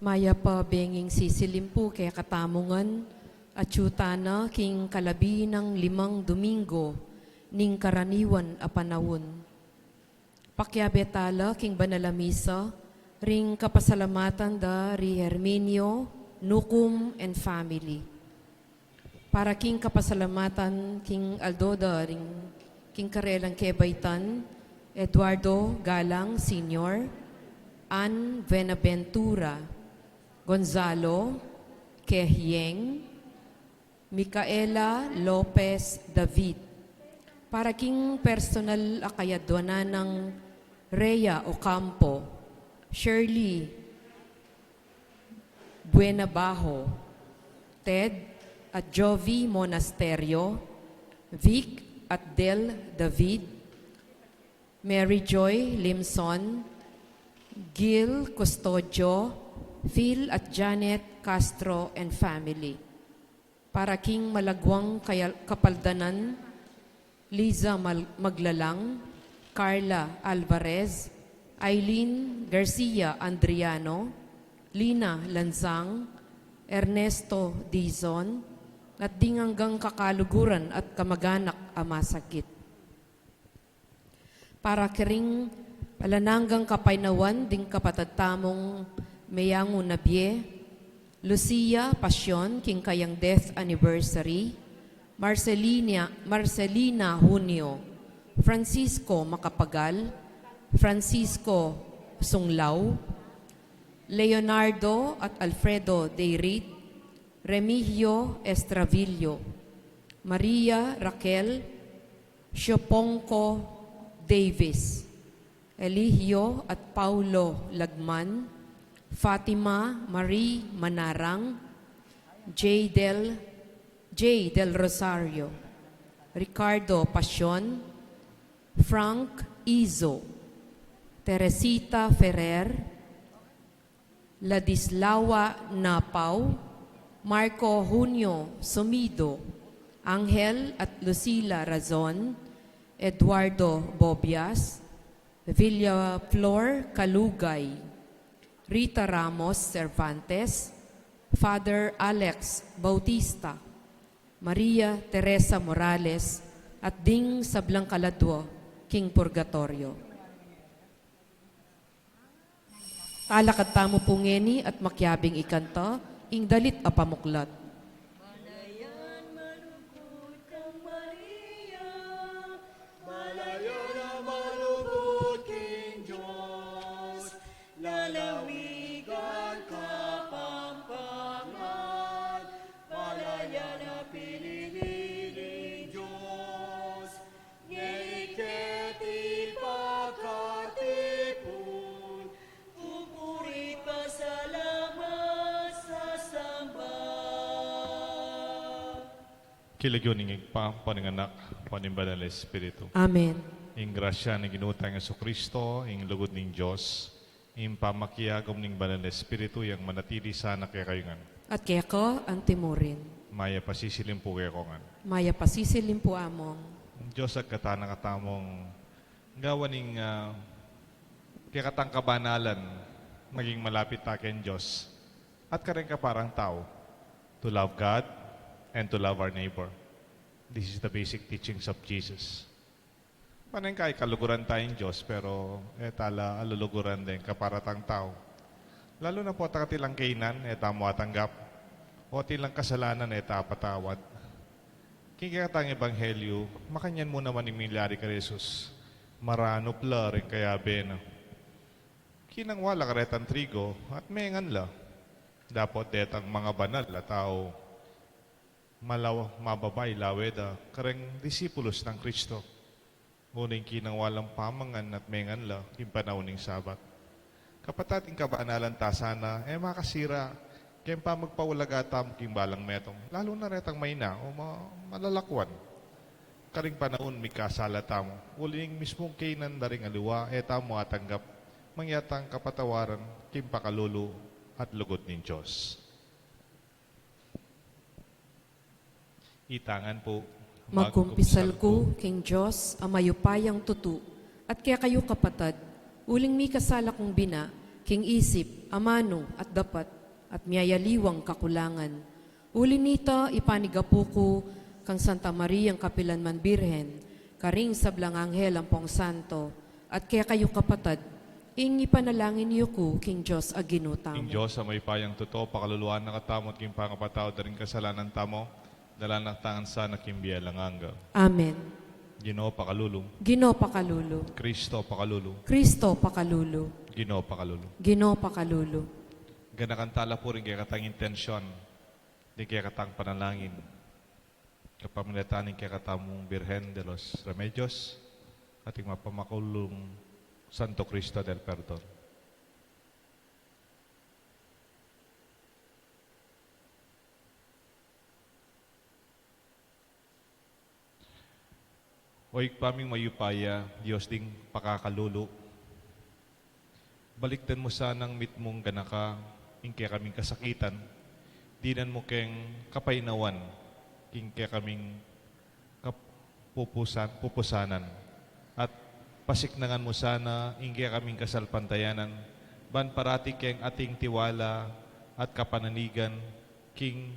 Maya pa benging sisilimpu kaya katamungan at yutana king kalabi ng 5 Domingo ning karaniwan a panahon. Pakyabetala king banalamisa ring kapasalamatan da ri Herminio, Nukum and family. Para king kapasalamatan king Aldoda ring king karelang kebaitan, Eduardo Galang Sr., Ann Venaventura, Gonzalo Kehyeng, Micaela Lopez David. Para king personal akayadwana ng Rhea Ocampo, Shirley Buenabajo, Ted at Jovi Monasterio, Vic at Del David, Mary Joy Limson, Gil Custodio, Phil at Janet Castro and family. Para king Malagwang Kapaldanan, Liza Maglalang, Carla Alvarez, Eileen Garcia Andriano, Lina Lanzang, Ernesto Dizon, at dinganggang kakaluguran at kamag-anak amasakit. Para kiring palananggang kapainawan ding kapatadtamong Mayango Nabie, Lucia Pasyon king kayang death anniversary, Marcelina Junio, Francisco Macapagal, Francisco Sunglaw, Leonardo at Alfredo Deirit, Remigio Estravillo, Maria Raquel Siopongco Davis, Eligio at Paulo Lagman, Fatima Marie Manarang, J. Del Rosario, Ricardo Pasyon, Frank Izo, Teresita Ferrer, Ladislawa Napau, Marco Junio Sumido, Angel at Lucila Razon, Eduardo Bobias, Villaflor Calugay, Rita Ramos Cervantes, Father Alex Bautista, Maria Teresa Morales, at Ding Sablang Kaladwo, King Purgatorio. Talakad tamo pungeni at makyabing ikanta, ing dalit a pamuklat. Malayan malugod kang Maria, malayan na malugod king Diyos, lalawigan ka pampangan, malayan na pinililing Diyos, ngeiket ipagkatipon, pupuri pasalamat sa samba. Kilagyon ng igpa, paninganak, panimbanal Espiritu. Amen. Ing grasya ng ginutang sa Kristo, ing lugod ng Diyos, ing pamakiyagom ng banal na Espiritu, yang manatili sana kaya kayongan. At kaya ko ang timurin. Maya pasisilim po kaya kongan. Maya pasisilim po among. Diyos at katana katamong gawa ng kaya katang kabanalan, maging malapit ta ken Diyos. At karen ka parang tao, to love God and to love our neighbor. This is the basic teachings of Jesus. Paneng kay kaluguran tayong Diyos, pero tala aluluguran din kaparatang tao. Lalo na po takatilang kainan, mo atanggap. O tilang kasalanan, patawad. Kikatang ebanghelyo, makanyan mo naman ni Milyari ka Jesus. Marano pla rin kaya bena. Kinang wala karetang trigo at mengan la. Dapat detang mga banal la tao mababay laweda kareng disipulos ng Kristo. Ngunit kinang walang pamangan at mengan la impanauning Sabat. Kapatating kabaanalan ta sana, makasira kaya pa magpawalagatam king balang metong. Lalo na retang may na o malalakwan. Karing panahon may kasalatam. Uling mismong kainan na ring aliwa, mo atanggap mangyatang kapatawaran king pakalulu at lugod ng Diyos. Itangan po. Magkumpisal ko, King Diyos, ang mayupayang tutu, at kaya kayo kapatad, uling mi kasala kong bina, King isip, amano at dapat, at miyayaliwang kakulangan. Uli nito, ipanigapuko kang Santa Maria ang Kapilanman Birhen, karing sablang anghel ang pong santo, at kaya kayo kapatad, ing ipanalangin niyo ko, King Diyos aginutamo. King Diyos, sa may payang totoo, pakaluluan na katamo at king pangapatao, daring kasalanan tamo, dalanak tangan sana kimbiya lang angga. Amen. Ginoo pakalulu, Ginoo pakalulu. Kristo pakalulu, Kristo pakalulu. Ginoo pakalulu. Ginoo pakalulu. Ganakantala po rin kaya katang intensyon, di kaya katang panalangin. Kapamilatanin kaya katamong Birhen de los Remedios, ating mapamakulong Santo Cristo del Perdon. Oik paming mayupaya, Diyos ding pakakalulu. Baliktan mo sanang mitmong ganaka, ingke kaming kasakitan, dinan mo keng kapainawan, ingke kaming pupusanan, at pasiknangan mo sana, ingke kaming kasalpantayanan, ban parati keng ating tiwala at kapananigan, king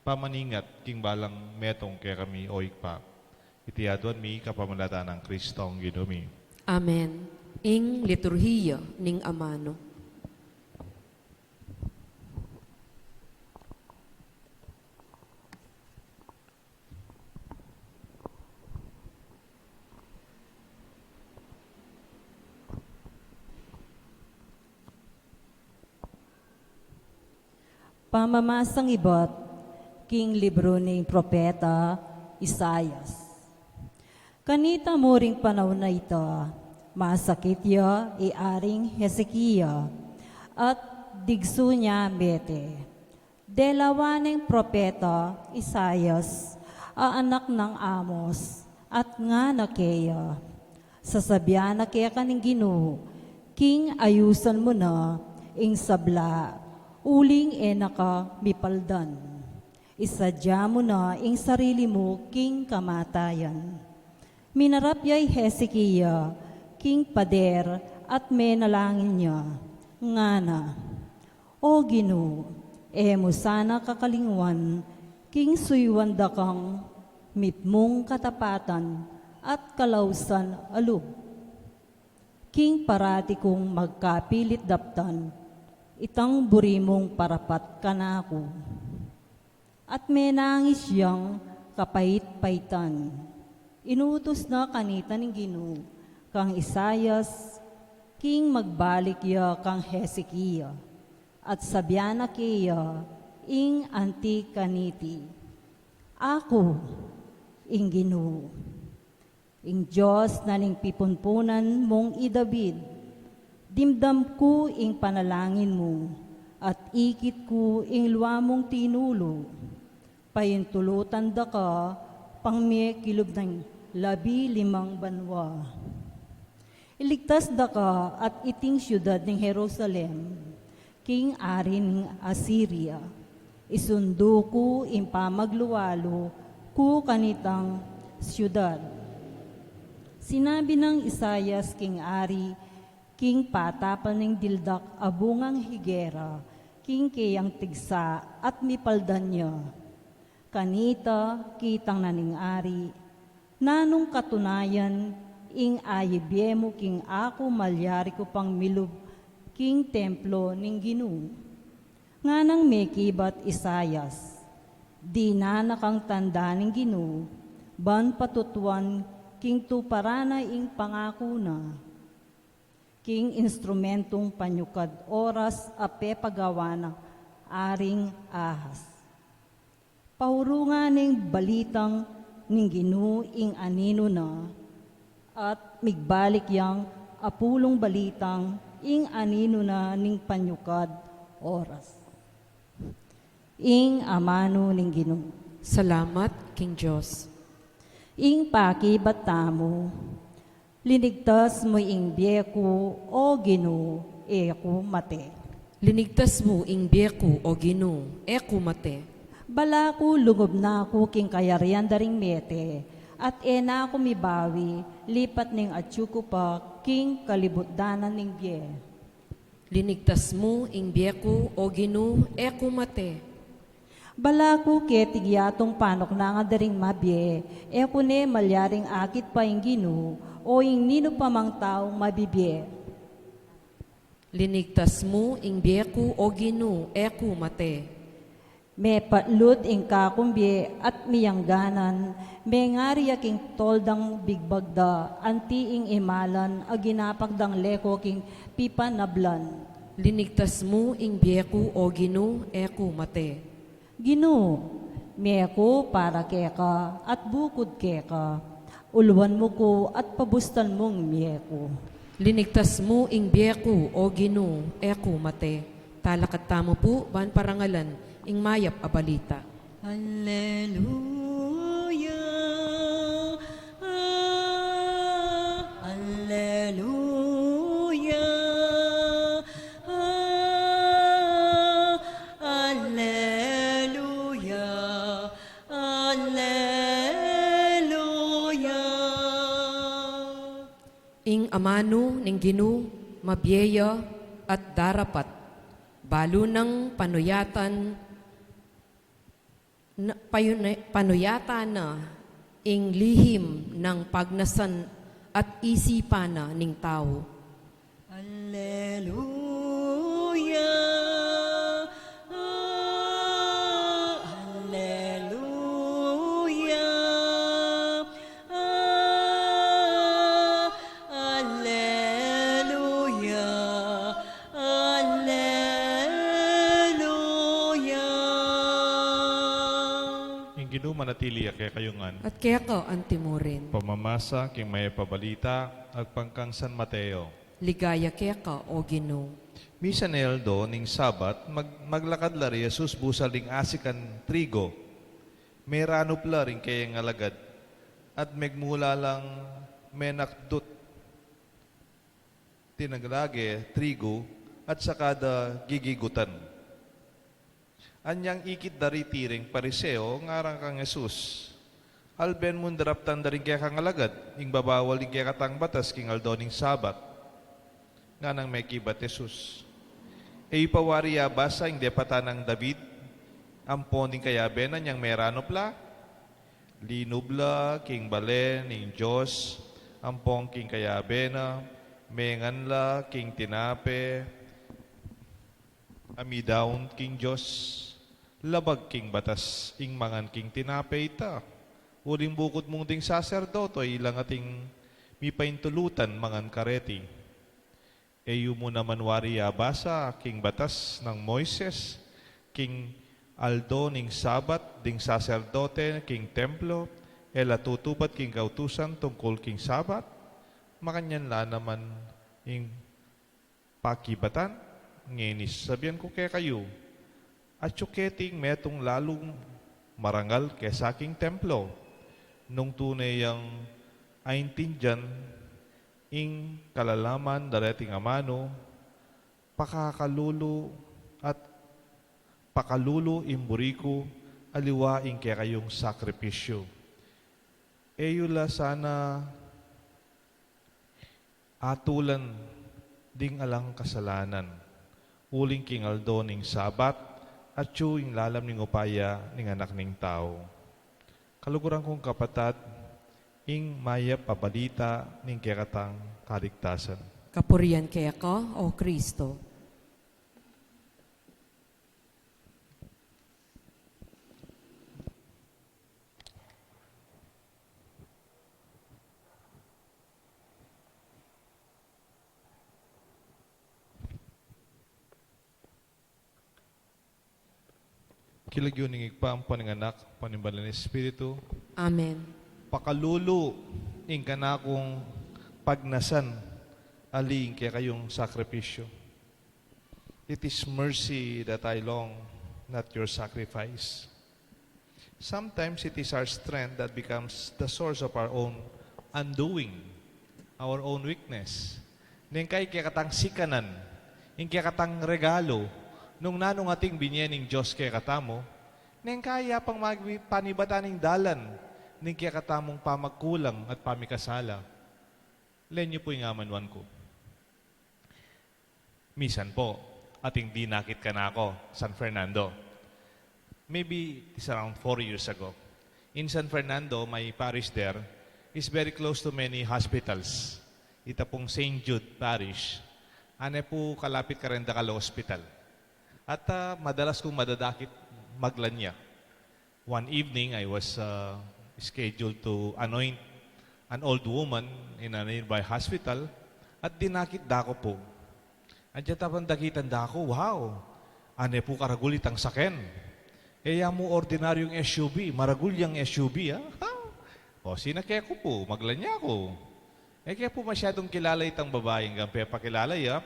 pamaningat king balang metong kaya kami oik pa. Itiyaduan mi kapamalatan ng Kristong Ginumi. Amen. Ing liturhiya ning amano. Pamamasang ibot, king libro ng propeta Isayas. Kanita mo ring panahon na ito, masakit ya iaring Hezekiya, at digso niya bete. Dalawa ng propeta Isayas, anak ng Amos, at nga na kaya. Sasabyan na kaya kaning Ginoo, king ayusan mo na, ing sabla, uling enaka mipaldan. Isadya mo na ing sarili mo king kamatayan. Minarap yay Hezekiya, king pader at menalangin niya. Nga na, O Ginoo, mo sana kakalingwan, king suywan da kang mitmong katapatan at kalausan alub. King parati kong magkapilit daptan, itang burimong parapat kanako. At menangis siyang kapait-paitan. Inutos na kanita ng Ginoo, kang Isayas, king magbalik ya kang Hezekiya, at sabyan na kaya, ing anti kaniti. Ako, ing Ginoo, ing Diyos na ning pipunpunan mong idabid, dimdam ko ing panalangin mo, at ikit ko ing luwamong tinulo. Payintulutan da ka, pang may kilub ng 15 banwa. Iligtas da ka at iting siyudad ng Jerusalem, king ari ng Assyria. Isundo ko ing pamagluwalo ko kanitang siyudad. Sinabi ng Isayas king ari, king patapan ng dildak abungang higera, king kayang tigsa at mipaldan niya. Kanita kitang naning ari, nanong katunayan, ing ayibye mo king ako malyari ko pang milub, king templo ning Ginoo. Nga nang may kibat Isayas, di na nakang tanda ning Ginoo, ban patutuan king tuparana ing pangako na. King instrumentong panyukad oras ape pagawa na aring Ahas. Pahurungan ning balitang ning Ginoo ing anino na, at migbalik yang apulong balitang ing anino na ning panyukad oras. Ing amano ning Ginoo. Salamat, King Diyos. Ing pakibatamo, linigtas mo ing biyeko o Ginoo, eko mate. Linigtas mo ing biyeko o Ginoo, eko mate. Bala ko lugob na ako king kayarian daring mete, at ena ako mibawi, lipat ning atsuko pa king kalibutdanan ning biye. Linigtas mo ing biyeko o Ginoo eko mate. Balaku ket tigyatong panok na nga daring mabye, ne malyaring akit pa ing Ginoo, o ing nino pa mang taong mabibye. Linigtas mo ing biyeko o Ginoo eko mate. Me patlut ing kakumbye at miyangganan, me ngari king toldang bigbagda, anti ing imalan, aginapagdang leko king pipanablan. Linigtas mo ing biyeko o Ginoo eko mate. Ginoo, meko para keka at bukod keka, ulwan mo ko at pabustan mong meko. Linigtas mo ing biyeko o Ginoo eko mate. Talakat tamo po ban parangalan ing mayap a balita. Alleluia, alleluia, alleluia, alleluia. Ing amano ning Ginoo mabyeya at darapat. Balo ng panuyata na ing lihim ng pagnasan at isipan na ning tao. Alleluia, alleluia, alleluia, alleluia. Ing Ginoo manatili kaya kayungan. At kaya ka antimurin. Pamamasa king may pabalita ag pangkang San Mateo. Ligaya kaya ka o Ginoo. Misa neldo ning Sabat maglakad la ri Jesus busal ding asikan trigo. Merano pla rin kaya ng alagad at megmula lang menakdut tinaglage trigo at sakada gigigutan. Anyang ikit dari tiring pariseo ngarang kang Jesus. Alben mundaraptan daring kaya kang alagad, ing babawal ing kaya katang batas king aldoning Sabat. Nga nang may kibat Jesus. E ipawariya basa ing depata ng David, amponing kayabe na niyang merano pla, linubla king balen ing Diyos, ampong king kayabe na, menganla king tinape, amidaon king Diyos, labag king batas, ing mangan king tinape ita. Uling bukod mong ding saserdoto, ilang ating mipaintulutan mangan kareti. Eyu mo naman wariya basa king batas ng Moises, king aldo ning Sabat, ding saserdote, king templo, ela tutubat king kautusan tungkol king Sabat, makanyan la naman ing pakibatan, ngenis sabihan ko kaya kayo, at yuketing metong lalong marangal kesa king templo, nung tunay ang aintindyan, ing kalalaman dareting amano, pakakalulu at pakalulu imburiku, aliwa ing kaya kayong sakripisyo. Eyula sana atulan ding alang kasalanan, uling king aldo ning Sabat, at ing lalam ning upaya ning anak ning tao. Kaluguran kong kapatad, ing maya pabalita ning kekatang kaligtasan. Kapurian kaya ka o Kristo. Kilagyo ning igpaang paninganak, panimbalan ng Espiritu, Amen. pakalulu ing kanakong pagnasan aling kaya kayong sakripisyo. It is mercy that I long, not your sacrifice. Sometimes it is our strength that becomes the source of our own undoing, our own weakness. Ning kay kaya katang sikanan, ing kaya katang regalo, nung nanong ating binyening Diyos kaya katamo, ning kaya pang panibataning dalan, ning kaya katamong pamagkulang at pamikasala. Lenyo po yung amanwan ko. Minsan po, at hindi nakit ka na ako, San Fernando. Maybe it's around 4 years ago. In San Fernando, my parish there is very close to many hospitals. Ito pong St. Jude Parish. Ane po kalapit ka rin Dakal Hospital. At madalas kong madadakit maglanya. One evening, I was scheduled to anoint an old woman in a nearby hospital at dinakit dako po. Andiyan tapang dakitan dako, wow! Ane po karagulit ang saken. Kaya mo ordinaryong SUV, maragulyang SUV, ha? O, sinakya ko po, maglanya ko. Kaya po masyadong kilala itang babaeng gampe pakilala, ya.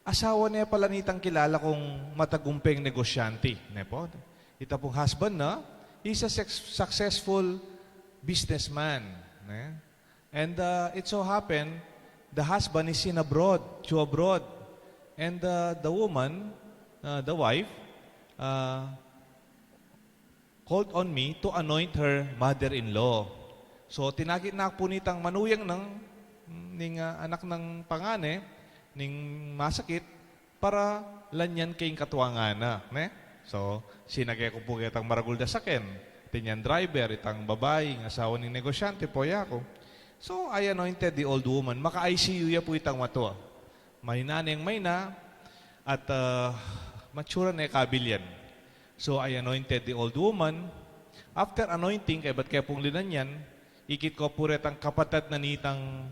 Asawa niya pala nitang kilala kong matagumpeng negosyante. Ne po? Ito pong husband na, he's a successful businessman. Ne? And it so happened, the husband is in abroad, to abroad. And the woman, the wife, called on me to anoint her mother-in-law. So, tinakit na po nitang manuyang ng anak ng pangane, ning masakit, para lanyan kayong katuwangana. Ne? So, sinagay ko po kitang maragul da saken. Tinyan driver, itang babae, asawa ng negosyante, po ako. So, I anointed the old woman. Maka-ICU ya po itang mato. May naneng may na, at matsura na kabilyan. So, I anointed the old woman. After anointing, kaya ba't kaya pong linanyan, ikit ko po rin ang kapatid na nitang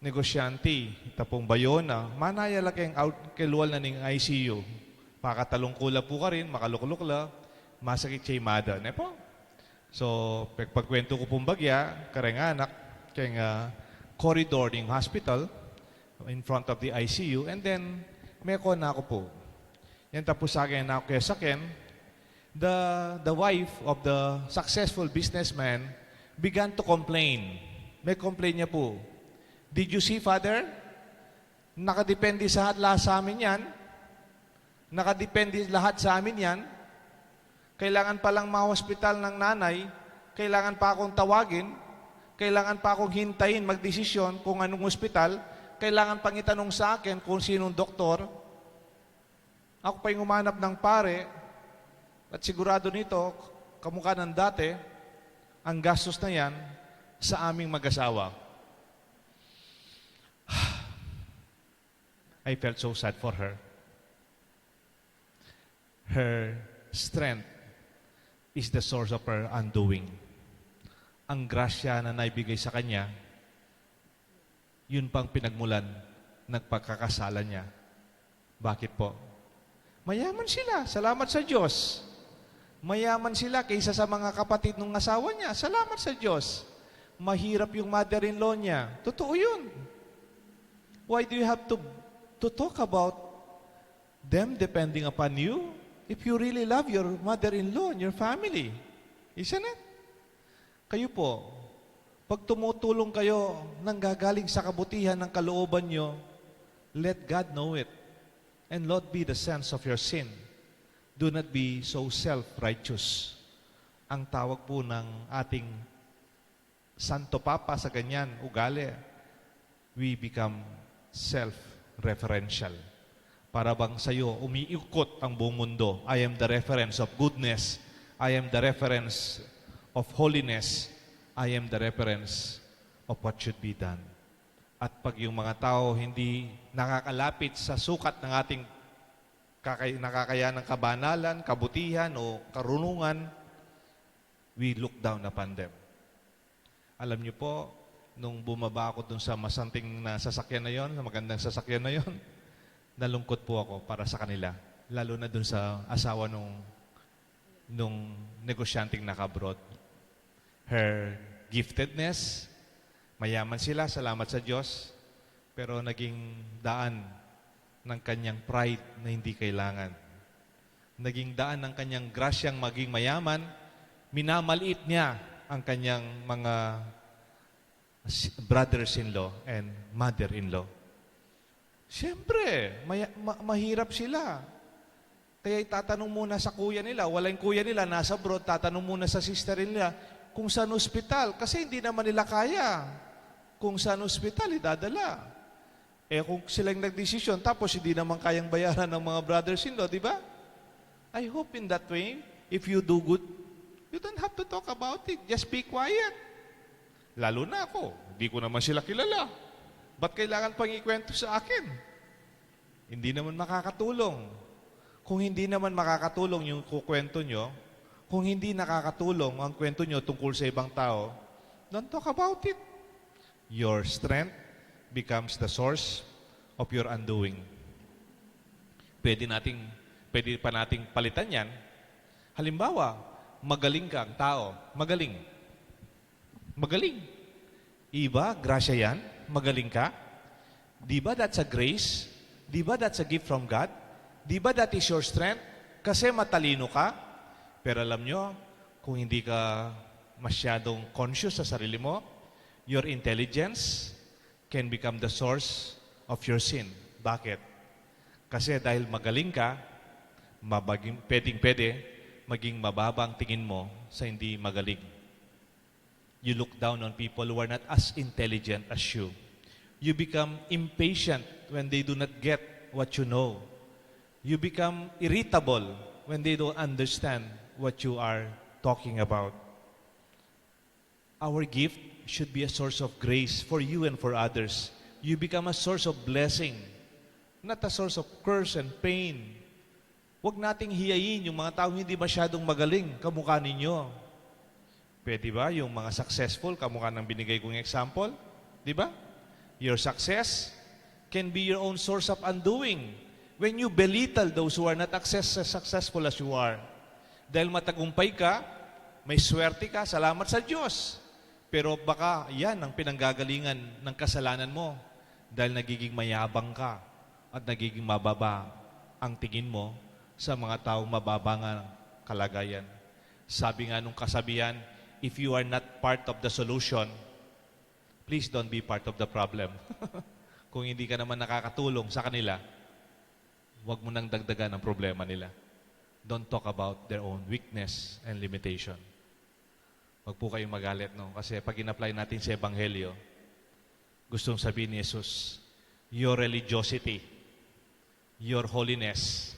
negosyante, itapong bayona, manaya lang kayong out kelual na ning ICU. Pakatalong kula po ka rin, makaluklukla, masakit siya imada. Ne po? So, pagkwento ko pong bagya, kareng anak, kayong corridor ng hospital, in front of the ICU, and then, may ko na ako po. Yan tapos sa akin na ako kaya sakin, the wife of the successful businessman began to complain. May complain niya po. Did you see, Father? Nakadepende lahat sa amin yan. Nakadepende lahat sa amin yan. Kailangan palang ma-hospital ng nanay. Kailangan pa akong tawagin. Kailangan pa akong hintayin, magdesisyon kung anong hospital. Kailangan pang itanong sa akin kung sinong doktor. Ako pa yung umanap ng pare. At sigurado nito, kamukha ng dati, ang gastos na yan sa aming mag-asawa. I felt so sad for her. Her strength is the source of her undoing. Ang grasya na naibigay sa kanya, yun pang pinagmulan ng pagkakasala niya. Bakit po? Mayaman sila, salamat sa Diyos. Mayaman sila kaysa sa mga kapatid ng asawa niya, salamat sa Diyos. Mahirap yung mother-in-law niya. Totoo yun. Why do you have to talk about them depending upon you if you really love your mother-in-law and your family? Isn't it? Kayo po, pag tumutulong kayo nang gagaling sa kabutihan ng kalooban nyo, let God know it. And Lord be the sense of your sin. Do not be so self-righteous. Ang tawag po ng ating Santo Papa sa ganyan, ugali, we become self-referential. Para bang sa'yo, umiikot ang buong mundo. I am the reference of goodness. I am the reference of holiness. I am the reference of what should be done. At pag yung mga tao hindi nakakalapit sa sukat ng ating nakakayanang kabanalan, kabutihan o karunungan, we look down upon them. Alam niyo po, nung bumaba ako dun sa masanting na sasakyan na yon, na magandang sasakyan na yon, nalungkot po ako para sa kanila. Lalo na dun sa asawa nung negosyanteng naka-abroad. Her giftedness, mayaman sila, salamat sa Diyos, pero naging daan ng kanyang pride na hindi kailangan. Naging daan ng kanyang grasyang maging mayaman, minamaliit niya ang kanyang mga brothers-in-law and mother-in-law. Siyempre, mahirap sila. Kaya itatanong muna sa kuya nila, walang kuya nila, nasa abroad, tatanong muna sa sister nila, kung saan ospital, kasi hindi naman nila kaya. Kung saan ospital, idadala. Kung silang nagdesisyon, tapos hindi naman kayang bayaran ng mga brothers-in-law, di ba? I hope in that way, if you do good, you don't have to talk about it. Just be quiet. Lalo na ako, hindi ko naman sila kilala. Ba't kailangan pang ikwento sa akin? Hindi naman makakatulong. Kung hindi naman makakatulong yung kukwento nyo, kung hindi nakakatulong ang kwento nyo tungkol sa ibang tao, don't talk about it. Your strength becomes the source of your undoing. Pwede pa nating palitan yan. Halimbawa, magaling kang tao. Magaling. Iba, grasya yan. Magaling ka. Di ba that's a grace? Di ba that's a gift from God? Di ba that is your strength? Kasi matalino ka. Pero alam nyo, kung hindi ka masyadong conscious sa sarili mo, your intelligence can become the source of your sin. Bakit? Kasi dahil magaling ka, pwede maging mababa ang tingin mo sa hindi magaling. You look down on people who are not as intelligent as you. You become impatient when they do not get what you know. You become irritable when they don't understand what you are talking about. Our gift should be a source of grace for you and for others. You become a source of blessing, not a source of curse and pain. Huwag nating hiyayin yung mga taong hindi masyadong magaling, kamukha ninyo. Pwede ba yung mga successful, kamukha ng binigay kong example? Di ba? Your success can be your own source of undoing when you belittle those who are not as successful as you are. Dahil matagumpay ka, may swerte ka, salamat sa Diyos. Pero baka yan ang pinanggagalingan ng kasalanan mo dahil nagiging mayabang ka at nagiging mababa ang tingin mo sa mga taong mababa nga kalagayan. Sabi nga nung kasabihan, if you are not part of the solution, please don't be part of the problem. Kung hindi ka naman nakakatulong sa kanila, huwag mo nang dagdagan ang problema nila. Don't talk about their own weakness and limitation. Huwag po kayong magalit, no? Kasi pag in-apply natin sa Ebanghelyo, gustong sabihin ni Jesus, your religiosity, your holiness,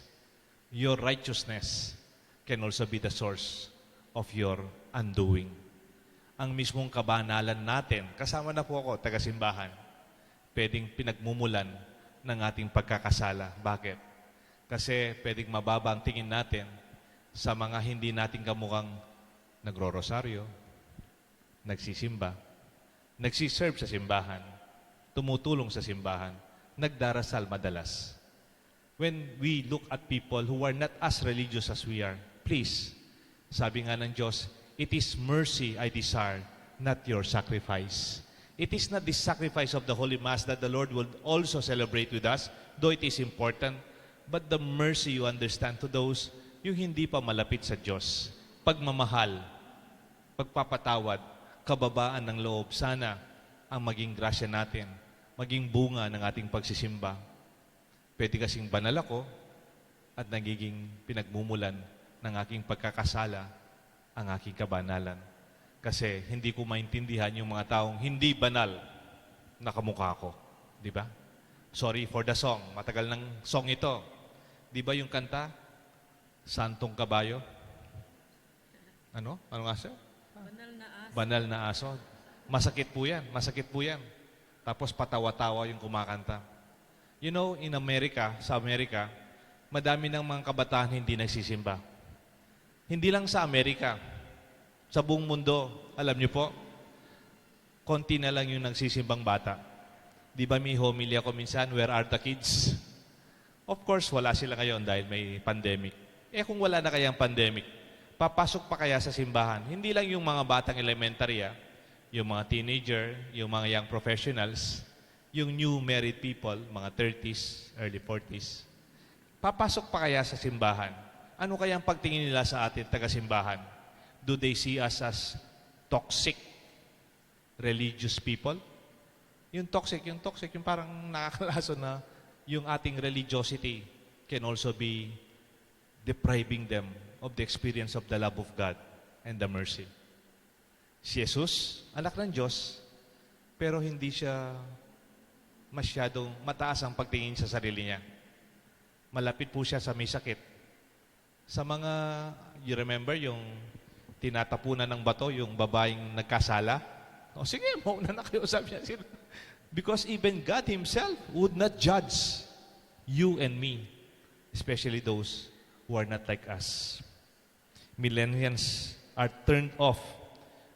your righteousness can also be the source of your undoing. Ang mismong kabanalan natin, kasama na po ako, taga-simbahan, pwedeng pinagmumulan ng ating pagkakasala. Bakit? Kasi pwedeng mababa ang tingin natin sa mga hindi natin kamukhang nagro-rosaryo, nagsisimba, nagsiserve sa simbahan, tumutulong sa simbahan, nagdarasal madalas. When we look at people who are not as religious as we are, please, sabi nga ng Diyos, it is mercy I desire, not your sacrifice. It is not the sacrifice of the Holy Mass that the Lord will also celebrate with us, though it is important, but the mercy you understand to those yung hindi pa malapit sa Diyos. Pagmamahal, pagpapatawad, kababaan ng loob, sana ang maging grasya natin, maging bunga ng ating pagsisimba. Pwede kasing banal ako at nagiging pinagmumulan ng aking pagkakasala ang aking kabanalan. Kasi hindi ko maintindihan yung mga taong hindi banal na kamukha ko. Di ba? Sorry for the song. Matagal ng song ito. Di ba yung kanta? Santong Kabayo? Ano? Ano nga siya? Banal na aso. Masakit po yan. Masakit po yan. Tapos patawa-tawa yung kumakanta. You know, in America, sa Amerika, madami ng mga kabataan hindi nagsisimba. Hindi lang sa Amerika, sa buong mundo, alam niyo po, konti na lang yung nagsisimbang bata. Di ba may homilya ko minsan, where are the kids? Of course, wala sila ngayon dahil may pandemic. Kung wala na kayang pandemic, papasok pa kaya sa simbahan? Hindi lang yung mga batang elementary, yung mga teenager, yung mga young professionals, yung new married people, mga 30s, early 40s, papasok pa kaya sa simbahan? Ano kaya ang pagtingin nila sa atin, taga-simbahan? Do they see us as toxic religious people? Yung toxic, yung parang nakakalaso na yung ating religiosity can also be depriving them of the experience of the love of God and the mercy. Si Jesus, anak ng Diyos, pero hindi siya masyadong mataas ang pagtingin sa sarili niya. Malapit po siya sa may sakit. Sa mga, you remember yung tinatapunan ng bato, yung babaeng nagkasala? O sige, mauna na kayo, sabi niya. Because even God Himself would not judge you and me, especially those who are not like us. Millennials are turned off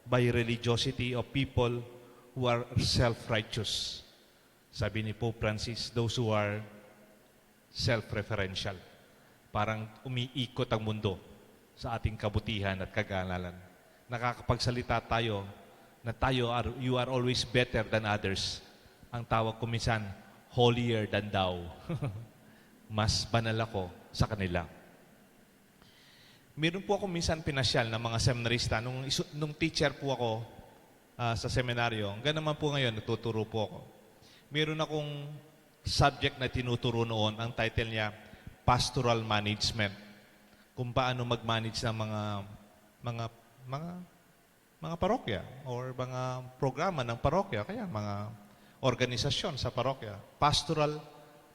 by religiosity of people who are self-righteous. Sabi ni Pope Francis, those who are self-referential. Parang umiikot ang mundo sa ating kabutihan at kagalalan. Nakakapagsalita tayo na you are always better than others. Ang tawag ko minsan, holier than thou. Mas banal ako sa kanila. Meron po ako minsan pinasyal ng mga seminarista. Nung teacher po ako sa seminaryo, hanggang naman po ngayon, natuturo po ako. Meron akong subject na tinuturo noon, ang title niya, Pastoral Management. Kung paano mag-manage ng mga parokya or mga programa ng parokya, kaya mga organisasyon sa parokya. Pastoral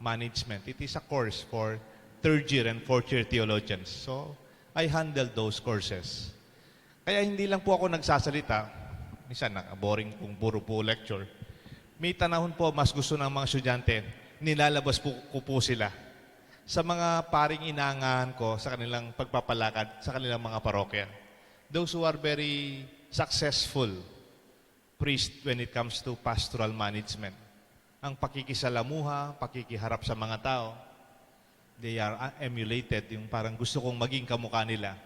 Management. It is a course for third year and fourth year theologians. So, I handle those courses. Kaya hindi lang po ako nagsasalita. Minsan, boring kung puro po lecture. May tanahon po, mas gusto ng mga estudyante, nilalabas ko po sila sa mga paring inaangahan ko sa kanilang pagpapalakad sa kanilang mga parokya. Those who are very successful priest when it comes to pastoral management. Ang pakikisalamuha, pakikiharap sa mga tao, they are emulated, yung parang gusto kong maging kamukha nila.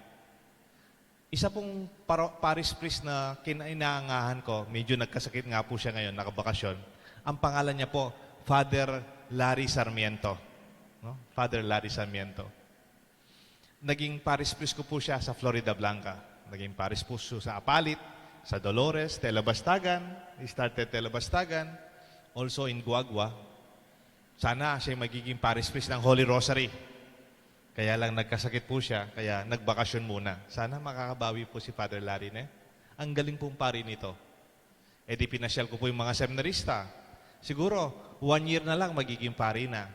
Isa pong parish priest na inaangahan ko, medyo nagkasakit nga po siya ngayon, nakabakasyon. Ang pangalan niya po, Father Larry Sarmiento. No? Father Larry Sarmiento. Naging parish priest ko po siya sa Florida Blanca. Naging parish priest sa Apalit, sa Dolores, Telabastagan. He started Telabastagan. Also in Guagua. Sana siya magiging parish priest ng Holy Rosary. Kaya lang nagkasakit po siya, kaya nagbakasyon muna. Sana makakabawi po si Father Larry. Ang galing pong pari nito. E di pinasyal ko po yung mga seminarista. Siguro, 1 year na lang magiging pari na.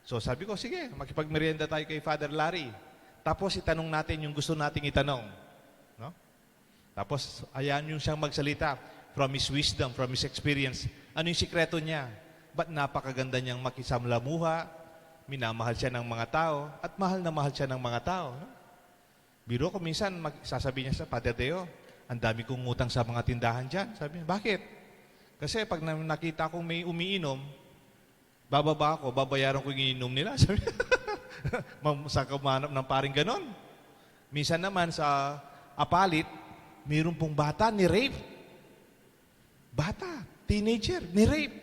So sabi ko, sige, makipagmerienda tayo kay Father Larry. Tapos itanong natin yung gusto nating itanong. No? Tapos hayaan yung siyang magsalita from his wisdom, from his experience. Ano yung sikreto niya? Ba't napakaganda niyang makisamlamuha? Minamahal siya ng mga tao at mahal na mahal siya ng mga tao. No? Biro ko minsan, sasabihin niya sa Padre Deo, ang dami kong utang sa mga tindahan dyan. Sabi niya, bakit? Kasi pag nakita kong may umiinom, bababa ako, babayaran ko yung iniinom nila. Sabi niya, saan ka umanap ng paring ganon? Minsan naman sa Apalit, mayroon pong bata ni rape. Bata, teenager, ni rape.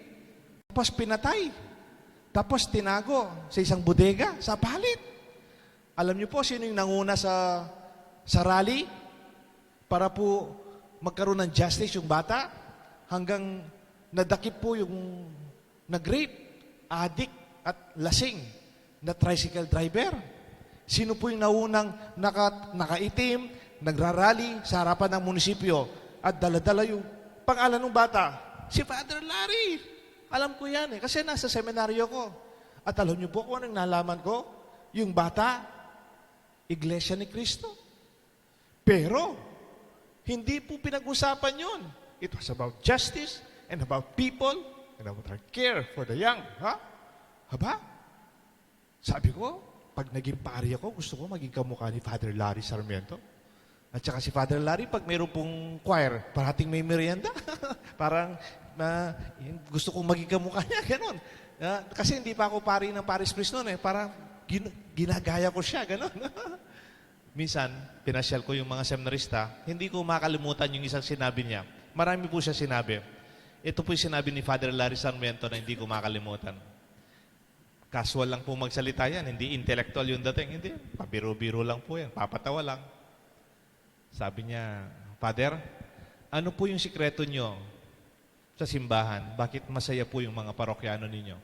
Tapos pinatay. Tapos tinago sa isang bodega, sa Apalit. Alam niyo po, sino yung nanguna sa rally para po magkaroon ng justice yung bata? Hanggang nadakip po yung nag-rape, addict at lasing na tricycle driver. Sino po yung naunang nakaitim, nagrarally sa harapan ng munisipyo at daladala yung pangalan ng bata? Si Father Larry. Alam ko yan kasi nasa seminaryo ko. At alam niyo po kung anong nalaman ko? Yung bata, Iglesia ni Cristo. Pero, hindi po pinag-usapan yun. It was about justice and about people and about our care for the young. Ha? Haba? Sabi ko, pag naging pari ako, gusto ko maging kamukha ni Father Larry Sarmiento. At saka si Father Larry, pag mayroon pong choir, parating may merienda. Parang, gusto kong maging kamukha niya, gano'n. Kasi hindi pa ako pari ng Paris Priest noon Parang ginagaya ko siya, gano'n. Minsan, pinasyal ko yung mga seminarista, hindi ko makalimutan yung isang sinabi niya. Marami po siya sinabi. Ito po yung sinabi ni Father Larry Sarmiento na hindi ko makalimutan. Casual lang po magsalita yan, hindi intellectual yung dating. Hindi, pabiro-biro lang po yan, papatawa lang. Sabi niya, Father, ano po yung sikreto nyo sa simbahan? Bakit masaya po yung mga parokyano ninyo?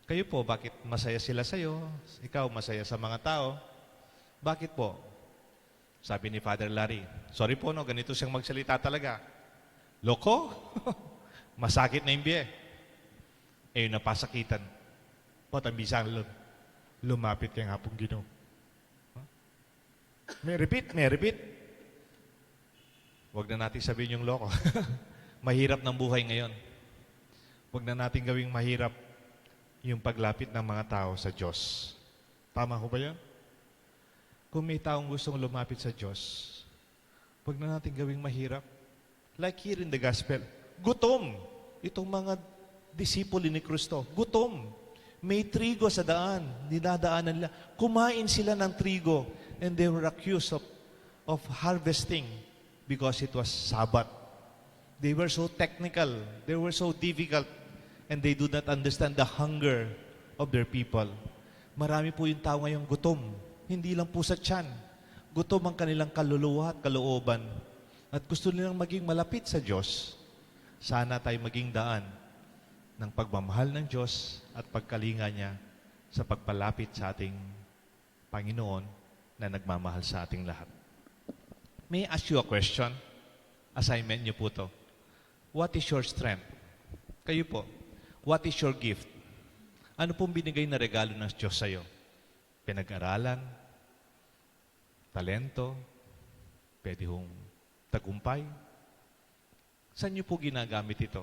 Kayo po, bakit masaya sila sa'yo? Ikaw, masaya sa mga tao? Bakit po? Sabi ni Father Larry, sorry po, no, ganito siyang magsalita talaga. Loko? Masakit na yung biye. Eh, napasakitan. Patambisan lumapit kay nga pong Ginoo. May repeat. Huwag na natin sabihin yung loko. Mahirap ng buhay ngayon. Huwag na natin gawing mahirap yung paglapit ng mga tao sa Diyos. Tama ko ba yan? Kung may taong gustong lumapit sa Diyos, huwag na natin gawing mahirap. Like here in the gospel, gutom. Itong mga disipulo ni Kristo, gutom. May trigo sa daan, dinadaanan nila. Kumain sila ng trigo and they were accused of harvesting because it was Sabbath. They were so technical, they were so difficult, and they do not understand the hunger of their people. Marami po yung tao ngayong gutom. Hindi lang po sa tiyan. Gutom ang kanilang kaluluwa at kalooban. At gusto nilang maging malapit sa Diyos. Sana tayo maging daan ng pagmamahal ng Diyos at pagkalinga niya sa pagpalapit sa ating Panginoon na nagmamahal sa ating lahat. May I ask you a question? Assignment niyo po to. What is your strength? Kayo po. What is your gift? Ano pong binigay na regalo ng Diyos sa iyo? Pinag-aralan, talento, pwede hong tagumpay. Saan niyo po ginagamit ito?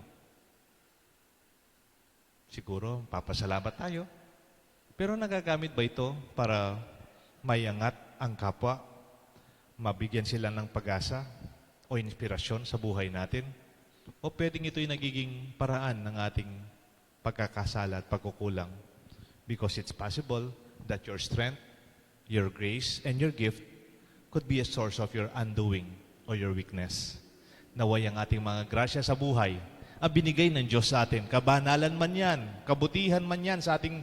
Siguro, papasalamat tayo. Pero nagagamit ba ito para maiangat ang kapwa, mabigyan sila ng pag-asa o inspirasyon sa buhay natin? O pwedeng ito'y nagiging paraan ng ating pagkakasala at pagkukulang? Because it's possible that your strength, your grace, and your gift could be a source of your undoing or your weakness. Naway ang ating mga grasya sa buhay ang binigay ng Diyos sa atin. Kabanalan man yan, kabutihan man yan sa ating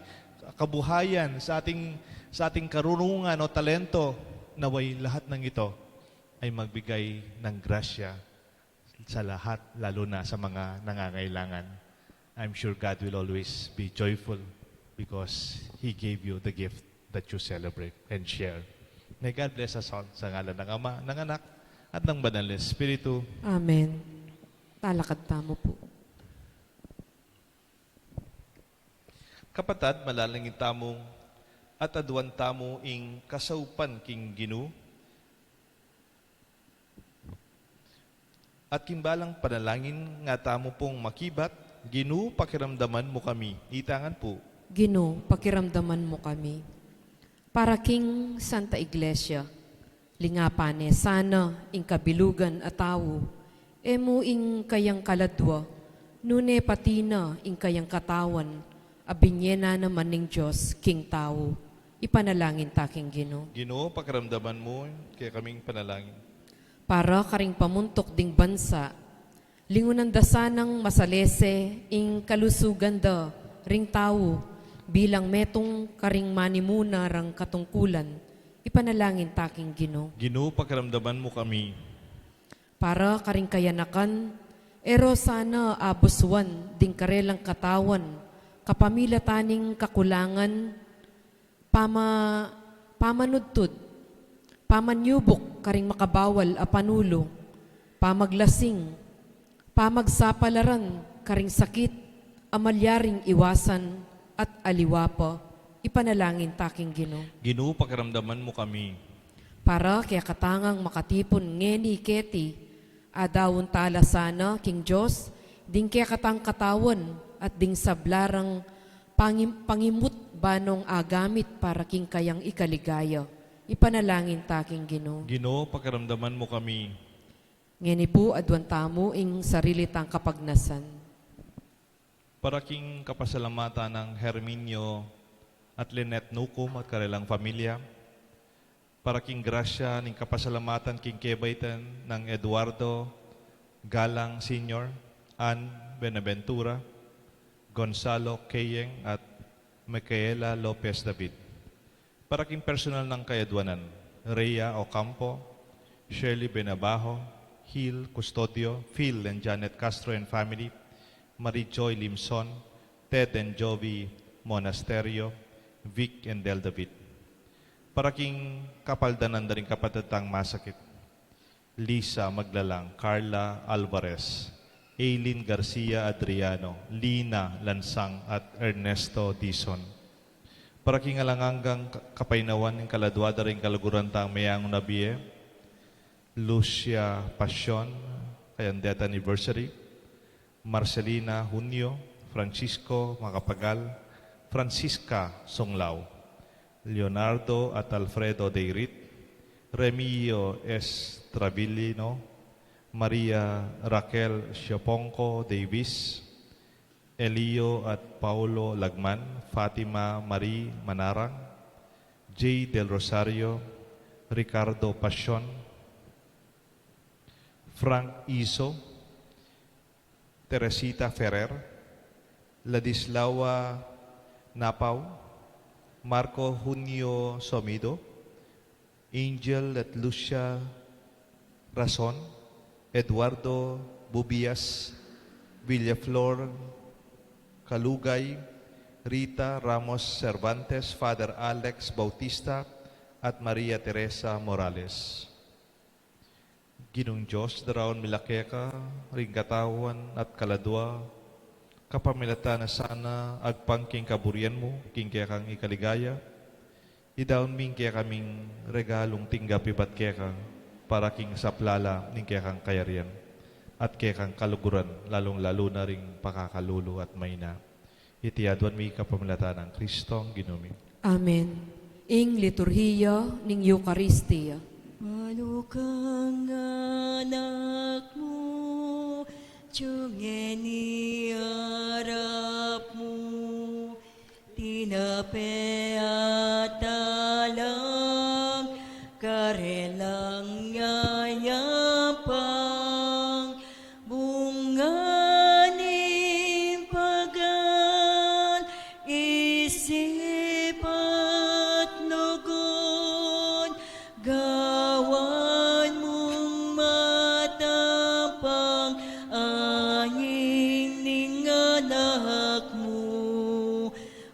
kabuhayan, sa ating karunungan o talento, naway lahat ng ito ay magbigay ng grasya sa lahat, lalo na sa mga nangangailangan. I'm sure God will always be joyful because He gave you the gift that you celebrate and share. May God bless us all sa ngalan ng Ama, ng Anak, at ng Banal na Espiritu. Amen. Talakad tamo po. Kapatad, malalangin tamong at aduan tamo ing kasaupan king Ginu at kimbalang panalangin nga tamo pong makibat, Ginu, pakiramdaman mo kami. Itangan po. Gino, pakiramdaman mo kami. Para King Santa Iglesia, lingapane sana ing kabilugan at tao, emo ing kayang kaladwa, nune patina ing kayang katawan, abinyena naman ning Diyos, King tao. Ipanalangin taking Gino. Ginu, pakiramdaman mo kaya kaming panalangin. Para karing pamuntok ding bansa, lingunan da sanang masalese ing kalusugan da ring tao, bilang metong karing manimuna rang katungkulan, ipanalangin taking Gino. Ginu, pakiramdaman mo kami. Para karing kayanakan, ero sana abuswan ding karelang katawan, kapamila taning kakulangan, pamanudtud, pamanyubok karing makabawal a panulo, pamaglasing, pamagsapalaran karing sakit, amalyaring iwasan at aliwapa, ipanalangin taking Gino. Ginu, pakiramdaman mo kami. Para kaya katangang makatipon ngeni keti, adawon tala sana king Diyos, ding kaya katang katawan at ding sablarang pangimut banong agamit para king kayang ikaligaya. Ipanalangin taking Gino. Ginu, pakiramdaman mo kami. Ngeni po adwan tamo ing sarili tang kapagnasan. Para king kapasalamatan ng Herminio at Lynette Nukum at kanilang pamilya. Para king grasya ng kapasalamatan king Kebaitan ng Eduardo Galang Sr., Ann Benaventura, Gonzalo Keyeng at Micaela Lopez David. Para king personal ng kayadwanan, Rhea Ocampo, Shirley Benabajo, Hill Custodio, Phil and Janet Castro and family, Marie Joy Limson, Ted and Jovi Monasterio, Vic and Del David. Para king kapaldanan na rin kapatatang masakit, Lisa Maglalang, Carla Alvarez, Aileen Garcia Adriano, Lina Lansang at Ernesto Dizon. Para kingalanganggang kapainawan ng kaladwada rin kalugurantang mayang nabiye, Lucia Passion, kayang death anniversary, Marcelina Junio, Francisco Macapagal, Francisca Songlao, Leonardo at Alfredo Deirit, Remio S. Travillino, Maria Raquel Sioponco Davis, Elio at Paulo Lagman, Fatima Marie Manarang, J. Del Rosario, Ricardo Passion, Frank Iso, Teresita Ferrer, Ladislaua Napaw, Marco Junio Somido, Angel at Lucia Rason, Eduardo Bubias, Villaflor Kalugay, Rita Ramos Cervantes, Father Alex Bautista, at Maria Teresa Morales. Ginong Diyos, daraon milakeka, ring katawan at kaladwa, kapamilata na sana agpangking kaburian mo, king kaya kang ikaligaya, idaon ming kaya kaming regalong tinggapi bat kaya kang para king saplala ning kaya kang kayarian at kaya kang kaluguran, lalong-lalo na ring pakakalulo at mayna. Itiadwan mi kapamilata ng Kristong ginumi. Amen. Ing liturhiya ning Eucharistia. Ano kang anak mo, tiyungin iarap mo, tinape at alang, karelang ngayapang, bunga ni pagan, isip at lugon, gawan mong matapang, angin ning anak mo,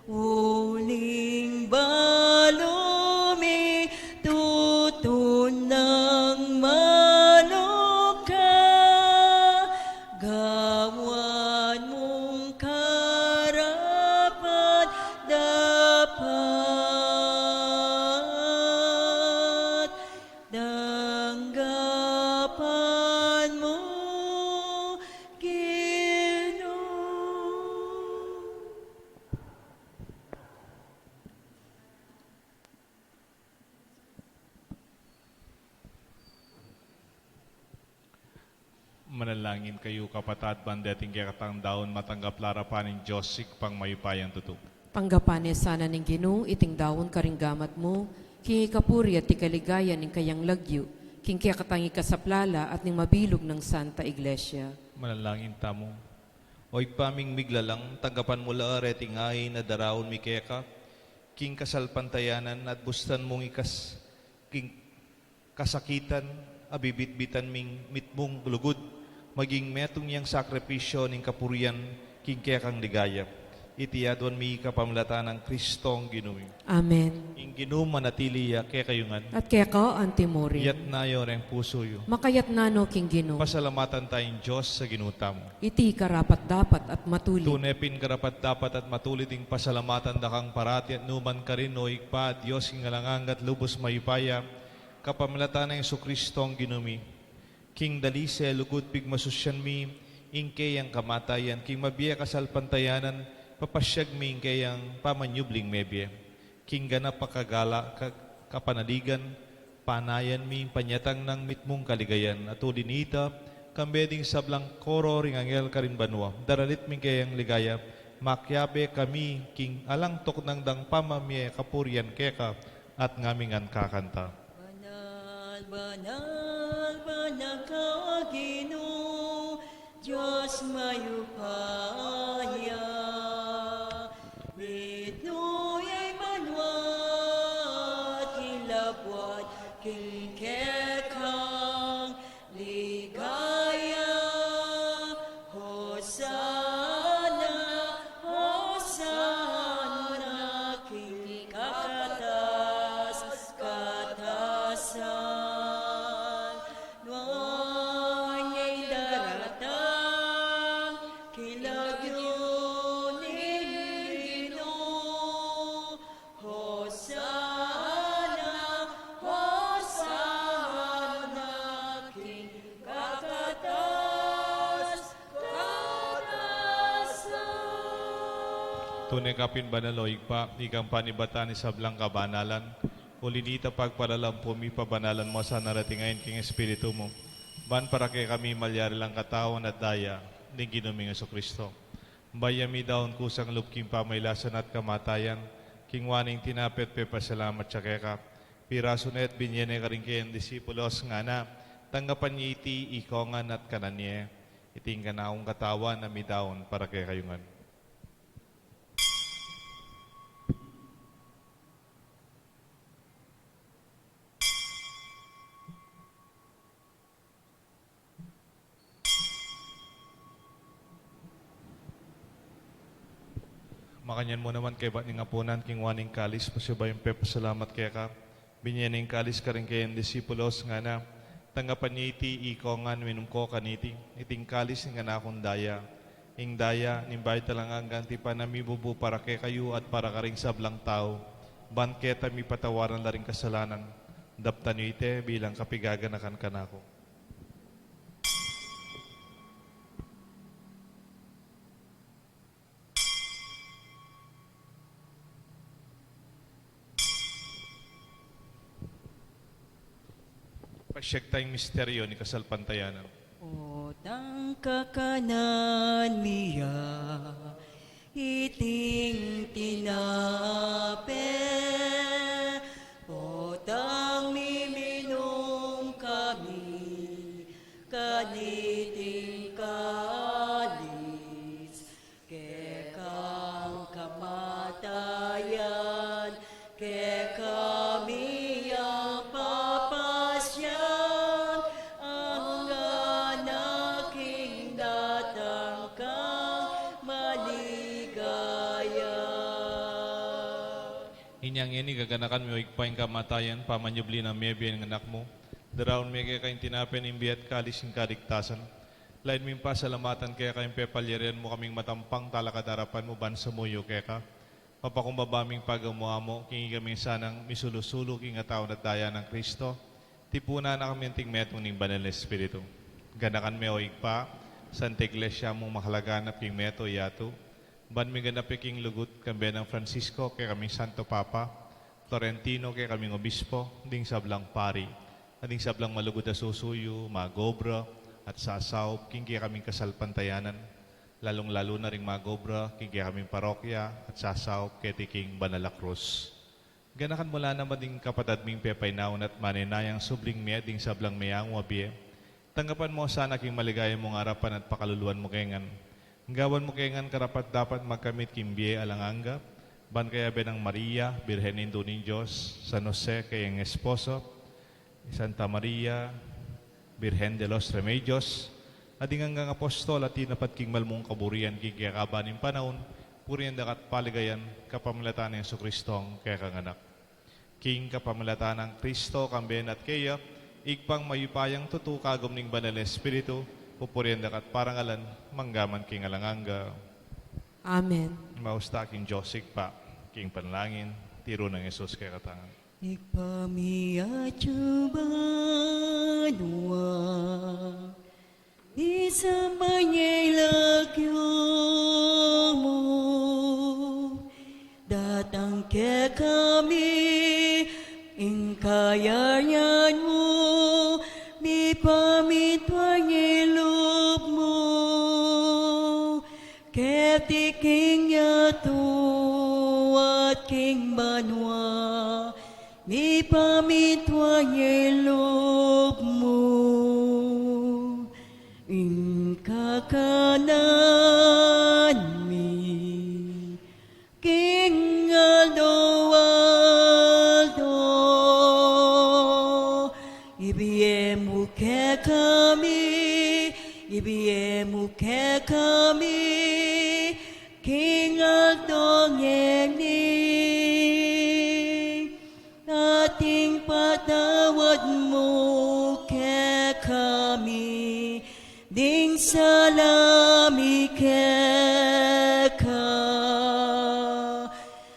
uling balumi, tutun ng manuka, gawan mong karapat dapat, danggapan mo, Ginoo. Manalangin kayo kapatad, bandeting kaya katang daon matanggap larapan ng Diyos pang mayupayang tutok. Panggapan sana ning Ginoo iting dawon karinggamat mo, king ikapuri at ikaligaya ning kayang lagyo, king kaya katangi kasaplala at ning mabilog ng Santa Iglesia. Manalangin tamo. Oy paming miglalang, tanggapan mo la reting ay na daraon mi keka, king kasalpantayanan at bustan mong king kasakitan, abibit-bitan ming mitmong lugod, maging metong yang sakripisyo ning kapurian, king kaya kang ligaya. Itiadwan mi kapamlata ng Kristong ginumi. Amen. Ing ginuma natiliya kaya kayungan, At kaya ka, antimori, yat na yo ring puso yo. makayat nano king Ginoo, Pasalamatan tayong Diyos sa ginuta mo. iti karapat dapat at matuli. Tunepin karapat dapat at matuliting pasalamatan dakang parati at numan ka rin o ikpa, Diyos ingalangang at lubos mayupaya, kapamilata ng Yesu Kristong ginumi. King dalise, lugod pigmasusyan mi, ingke yang kamatayan, king mabiya kasalpantayanan, papasyag mi ingke yang pamanyubling mebye. King ganap pakagala, kapanaligan, panayan mi, panyatang ng mitmong kaligayan, at ulinita, kambeding sablang koro ring angel karin banwa, daralit mi kayang ligaya, makyabe kami, king alang tok ng dang pamamye kapurian keka, at ngamingan kakanta. Banal, banal, banal ka, Ginoo, Diyos mayupaya. Bitnoy ay banwat, kilabwat, kingkekang, ligaya. Hosana, Hosana, king kakatas, katasan. Nuanya'y daratan, tunay kapin banaloy pa, ikang panibatan ni sablang kabanalan. Ulinita pagpalalang pumipabanalan mo sa naratingayin king Espiritu mo. Ban para kay kami malyari lang katawan at daya, ni ginuming Kristo. Bayami daon kusang lupking pamaylasan at kamatayan, king waning tinapet pe pasalamat siya keka. Pirasonet binyene ka rin kayo disipulos nga na, tanggapan niya iti ikongan at kananye, iting kanaong katawan na midaon para kay kayungan. Makanyan mo naman kay ba't nga punan king waning kalis pasibayong salamat kaya ka. Binyaning kalis ka rin kayo disipulos nga na tanggapan niya iti ikongan minum ko kaniti. Iting kalis nga na akong daya. Ing daya nimbay talang ang ganti pa na mibubu para kay kayo at para ka ring sablang tao. Ban keta mi patawaran la ring kasalanan. Daptan niyo ite bilang kapigaganakan ka na ako. Pasyek tayong misteryo ni Kasalpantayanan. Odang kakanan niya, iting tinape, odang miminom kami, kaniting kalis, kekang kamatayan, kekami ang papasyan, ang ganaking datang kang maligaya. Inyang ini gaganakan mo ikpaing kamatayan, pamanyubli na mebi ang anak mo. Daraon may kaya kayong tinapin imbiat kalis ng kaligtasan. Lain mo pa salamatan kaya kayong pepalyarian mo kaming matampang talakadarapan mo ban sa muyo kaya ka. Papakumbabaming pagamuha mo, kingi kami sanang misulusulo king ataw na daya ng Kristo. Tipuna na kami ting metong ning banal na Espiritu. Ganakan me o ikpa, Santa Iglesia mong makalaganap king meto yato. Ban mi ganap king lugut kambe ng Francisco kay kaming Santo Papa, Florentino kay kaming Obispo, ding sablang pari, ading sablang malugod na susuyo, magobra, at sasaw, king kaya kaming kasalpantayanan, lalong-lalo na ring magobra, king kaya kaming parokya, at sasaw, keti king Banalacruz. Ganakan mula naman ding kapatad ming pepaynaon at maninayang subling miya, ding sablang mayang wabie, tanggapan mo sana king maligaya mong harapan at pakaluluan mo kayangan. Gawan mo kayangan karapat dapat magkamit king biye alanganga, ban kaya benang Maria, Birhen Indo ni Diyos, San Jose kayang esposo, Santa Maria, Birhen de los Remedios, ading hanggang apostol at tinapat king malmong kaburian king kaya kabaning panahon, purihan dakat paligayan kapamilatan ng Jesucristong kaya kanganak. King kapamilatan ng Kristo kamben at kaya, igpang mayupayang tutu kagom ning banal na Espiritu, pupurihan dakat parangalan, manggaman king alanganga. Amen. Mausta king Josig pa, king panlangin, tiro ng Jesus kaya katangan. Ipamiyajubanwa di sa manyelagyo mo, datang ke kami, ingkayanyan mo, di pamitwang ilog mo, ketiking yato at king banwa, di pamitwang ilog mo. Kakanan mi King Aldo Ibiemu ke kami King Aldo ngeni ating patawad mo ke kami ding salami keka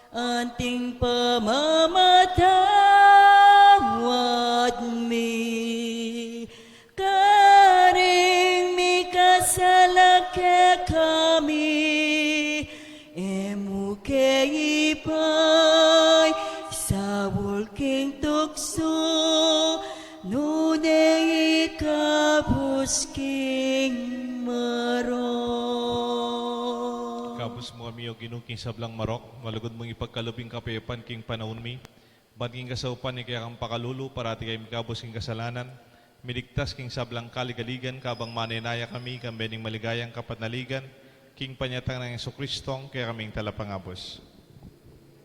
anting pamamatawad mi karing mi kasala ke kami emuke lipay sa walking tukso nunay ikabos king marok. Kapos mo kami o ginuking sablang marok, malugod mong ipagkalubing kapayapan king panahon mi. Ba't king kasaupan ni kaya kang pakalulu, parati kayo mikabos king kasalanan. Miligtas king sablang kaligaligan, kabang manenaya kami, kambening maligayang kapatnaligan, king panyatang ng Jesucristong, kaya kaming talapangabos.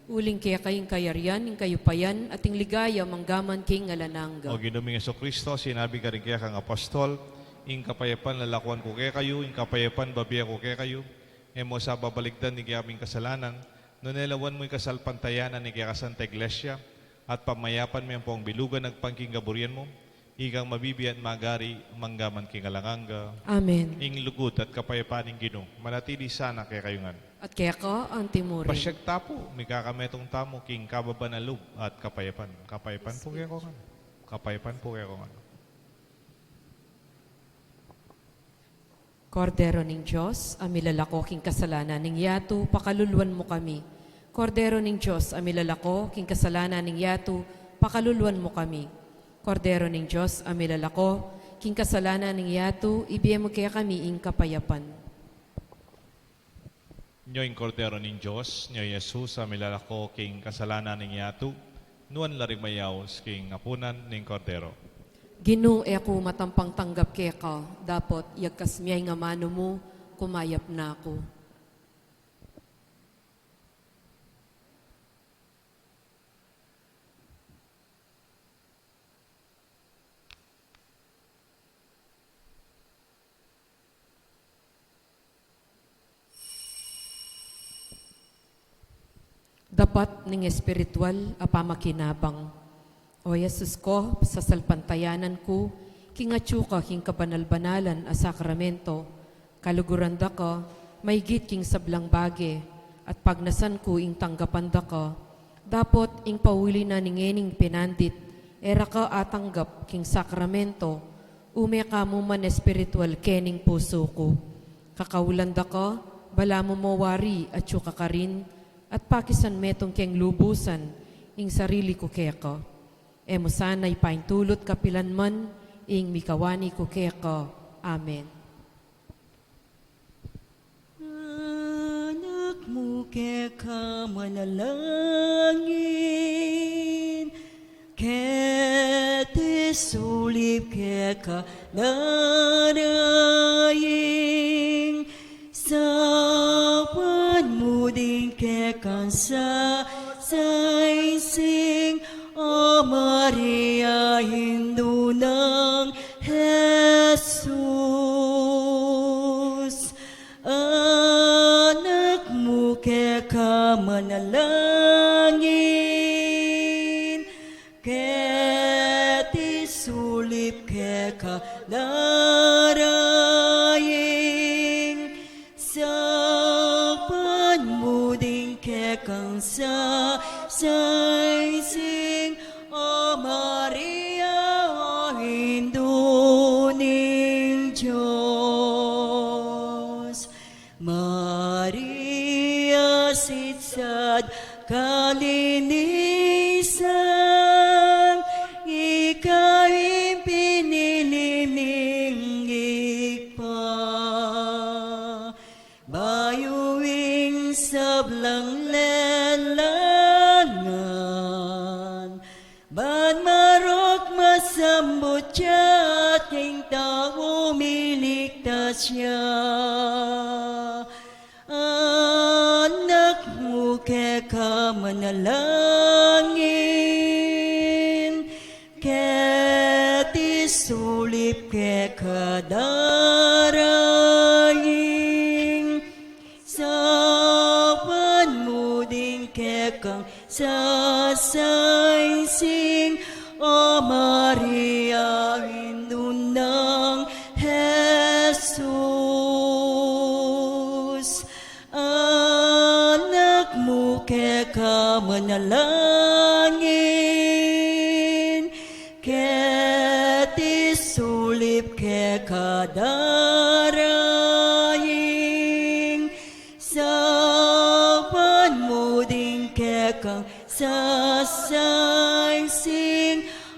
Uling kaya kayong kayarian, ing kayupayan, at ing ligaya, manggaman king alanangga. O ginuming Jesucristo, sinabi ka rin kaya kang apostol, ing kapayapan lalakuan ko kaya kayo, ing kapayapan babiya ko kaya kayo, emo sa babaligdan ni kaya kaming kasalanan, nunelawan mo'y kasalpantayanan ni kaya kasanta iglesia, at pamayapan mo yung pong bilugan nagpangking gaburian mo, ikang mabibiyan magari, manggaman king alanganga, Amen. ing lugod at kapayapaning Ginoo, manatili sana kaya kayungan. At kaya ka ang timurin. Pasyag tapo, may kakametong tamo, king kababanalog at kapayapan. Kapayapan po kaya ko nga. Kapayapan po kaya ko nga. Kordero ning Diyos, amilalako king kasalanan ning yato, pakaluluan mo kami. Kordero ning Diyos, amilalako king kasalanan ning yato, pakaluluan mo kami. Kordero ning Diyos, amilalako king kasalanan ning yato, ibiye mo kaya kami ing kapayapan. Nyo yung kordero ng Diyos, nyo Jesus, sa milalako king kasalanan ng yato, nuan larimayaos king apunan ng kordero. Ginoo e ako matampang tanggap kaya ka, dapat yagkas miyay nga mano mo, kumayap na ako. Dapat ning espiritual apamakinabang. O Yesus ko, sa salpantayanan ko, kingatsu ka king kabanal-banalan a sakramento, kaluguran da ka, maygit king sablang bage, at pagnasan ko ing tanggapan da ka, dapot ing pauli na ningening pinandit, era ka atanggap king sakramento, ume ka mo man espiritual kening puso ko. Kakaulan da ka, bala mo mawari at syuka ka rin, at pakisan metong keng lubusan, ing sarili ko keka. Emo sana'y paintulot kapilan man, ing mikawani ko keka. Amen. Anak mo kaya manalangin, kete sulip kaya narayin, sawan mo din kaya sa saising, O Maria, Hindu ng Jesus. Anak mo kaya manalangin, keti sulip kaya larayin, sapan mo din kaya sa saising, O Maria, O Hindu ning Diyos. Maria, sitsad kalinisan, ikaw'y pinililing ikpa, bayuing sablang lelangan, ban marok masambot siya, ating tao miligtas siya. Anak mo kaya manalangin, keti sulip kaya darayin, sawan mo din kaya sasaising, O Maria, Hindu ng Jesus. Anak mo kaya manalangin, keti sulip kaya darayin, sawan mo din kang sasaysing,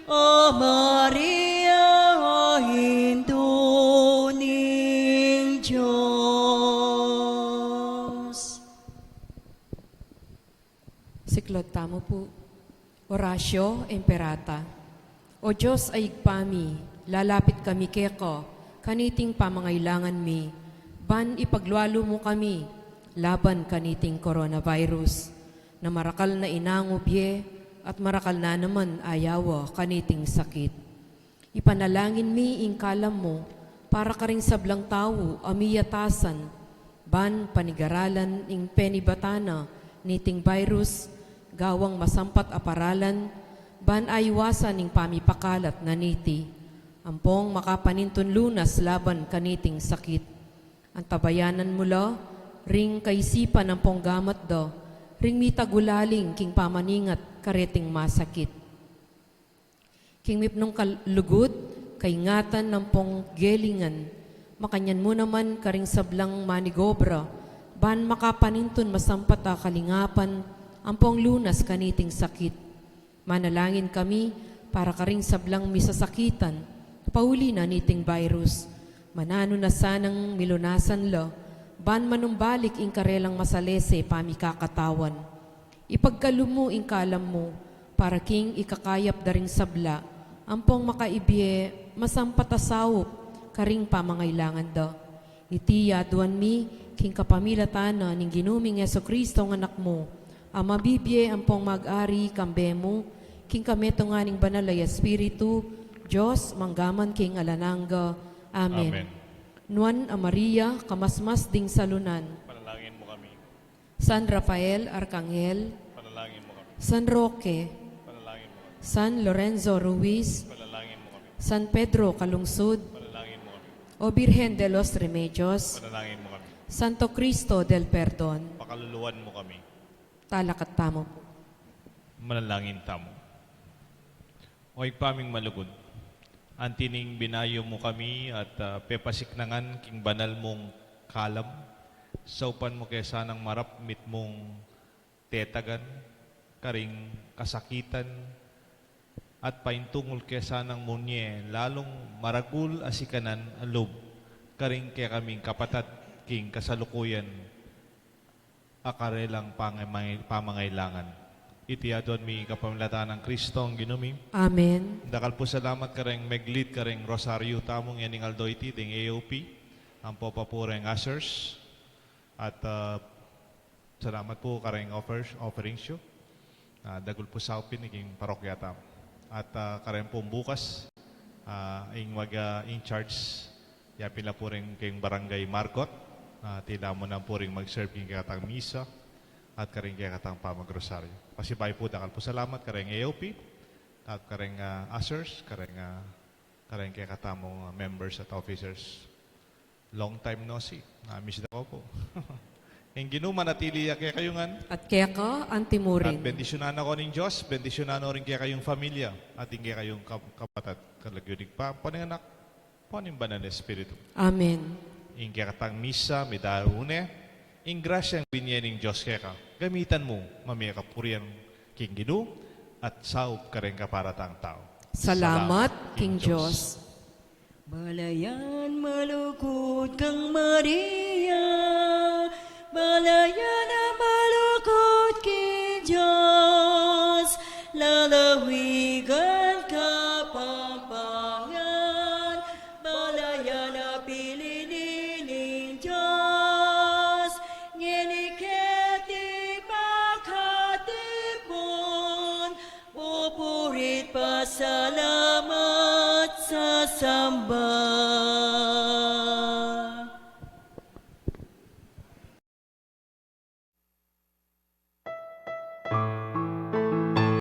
O Maria, o Hindu ning Diyos. Siklod tamo po. Orasyo Imperata. O Diyos ay igpami, lalapit kami keko, kaniting pamangailangan mi. Ban ipaglwalo mo kami, laban kaniting coronavirus. Na marakal na inangubye, at marakal na naman ayawa kaniting sakit. Ipanalangin mi ing kalam mo, para ka ring sablang tao amiyatasan, ban panigaralan ing penibatana, niting virus, gawang masampat aparalan, ban aywasan ing pamipakalat na niti, ampong makapanintun lunas laban kaniting sakit. Ang tabayanan mula, ring kaisipan ang pong gamat do, ring mitagulaling king pamaningat kareting masakit. King mipnong kalugod, kaingatan ng pong gelingan, makanyan mo naman karing sablang manigobra, ban makapanintun masampat a kalingapan, ang pong lunas kaniting sakit. Manalangin kami para karing sablang misasakitan, pauli na niting virus, manano na sanang milunasan lo, ban manumbalik ing karelang masalese pamikakatawan. Ipagkalumo ing kalam mo, para king ikakayap daring sabla, ampong makaibye, masampatasawop, karing pamangailangan do. Itiya duan mi, king kapamilatana, ning ginuming Yesu-Kristo ng anak mo, ang mabibye ampong mag-ari kambe mo, king kameto nga ning banalay Espiritu, Diyos, manggaman king alananga. Amen. Amen. Nuan a Maria, kamasmas ding salunan. Panalangin mo kami. San Rafael, Arcangel. Panalangin mo kami. San Roque. Panalangin mo kami. San Lorenzo Ruiz. Panalangin mo kami. San Pedro Calungsod. Panalangin mo kami. O Virgen de los Remedios. Panalangin mo kami. Santo Cristo del Perdon. Pakaluluwan mo kami. Talakat tamo. Manalangin tamo. O igpaming malugod, antining binayo mo kami at pepasiknangan king banal mong kalam, saupan mo kaya sanang marapmit mong tetagan, karing kasakitan, at paintungol kaya sanang munye, lalong maragul asikanan alob, karing kaya kaming kapatad king kasalukuyan, akarelang pamangailangan. Itiyadon mi kapamilatan ng Kristo ang ginumi. Amen. Dakal po salamat kareng meglit kareng rosaryo tamong yaning aldo iti ding AOP. Ang po papureng ushers. At salamat po kareng offering show. Dagul po sa upin iking parokya tam. At kareng po bukas ing in charge yapin la po rin kayong barangay Marcot. Tila mo na po rin mag-serve king katang misa at kareng kaya katang pamagrosaryo. Pasibay po dakal po salamat kareng AOP at kareng ushers, kareng kaya katamong members at officers. Long time no see. Miss na ko po. Ang ginuman at iliya kaya kayungan. At kaya ka, At antimurin. bendisyonan ako ng Diyos, bendisyonan rin kaya kayong familia at hindi kayong kapatid. Kalagyunig pa, paninganak, paning banal na Espiritu. Amen. Ing kaya katang misa, midarune, ing grasyang binyaning Diyos kaya ka. Gamitan mo, mamaya kapurian king Ginu at saup ka rin kaparatang tao. Salamat, King Diyos. Balayan malukod kang Maria, balayan na malukod king Diyos, lalawigan ka pampangan, balayan na pilinin Diyos, nginiketi makatipon, pupurit pasalamat sa samba.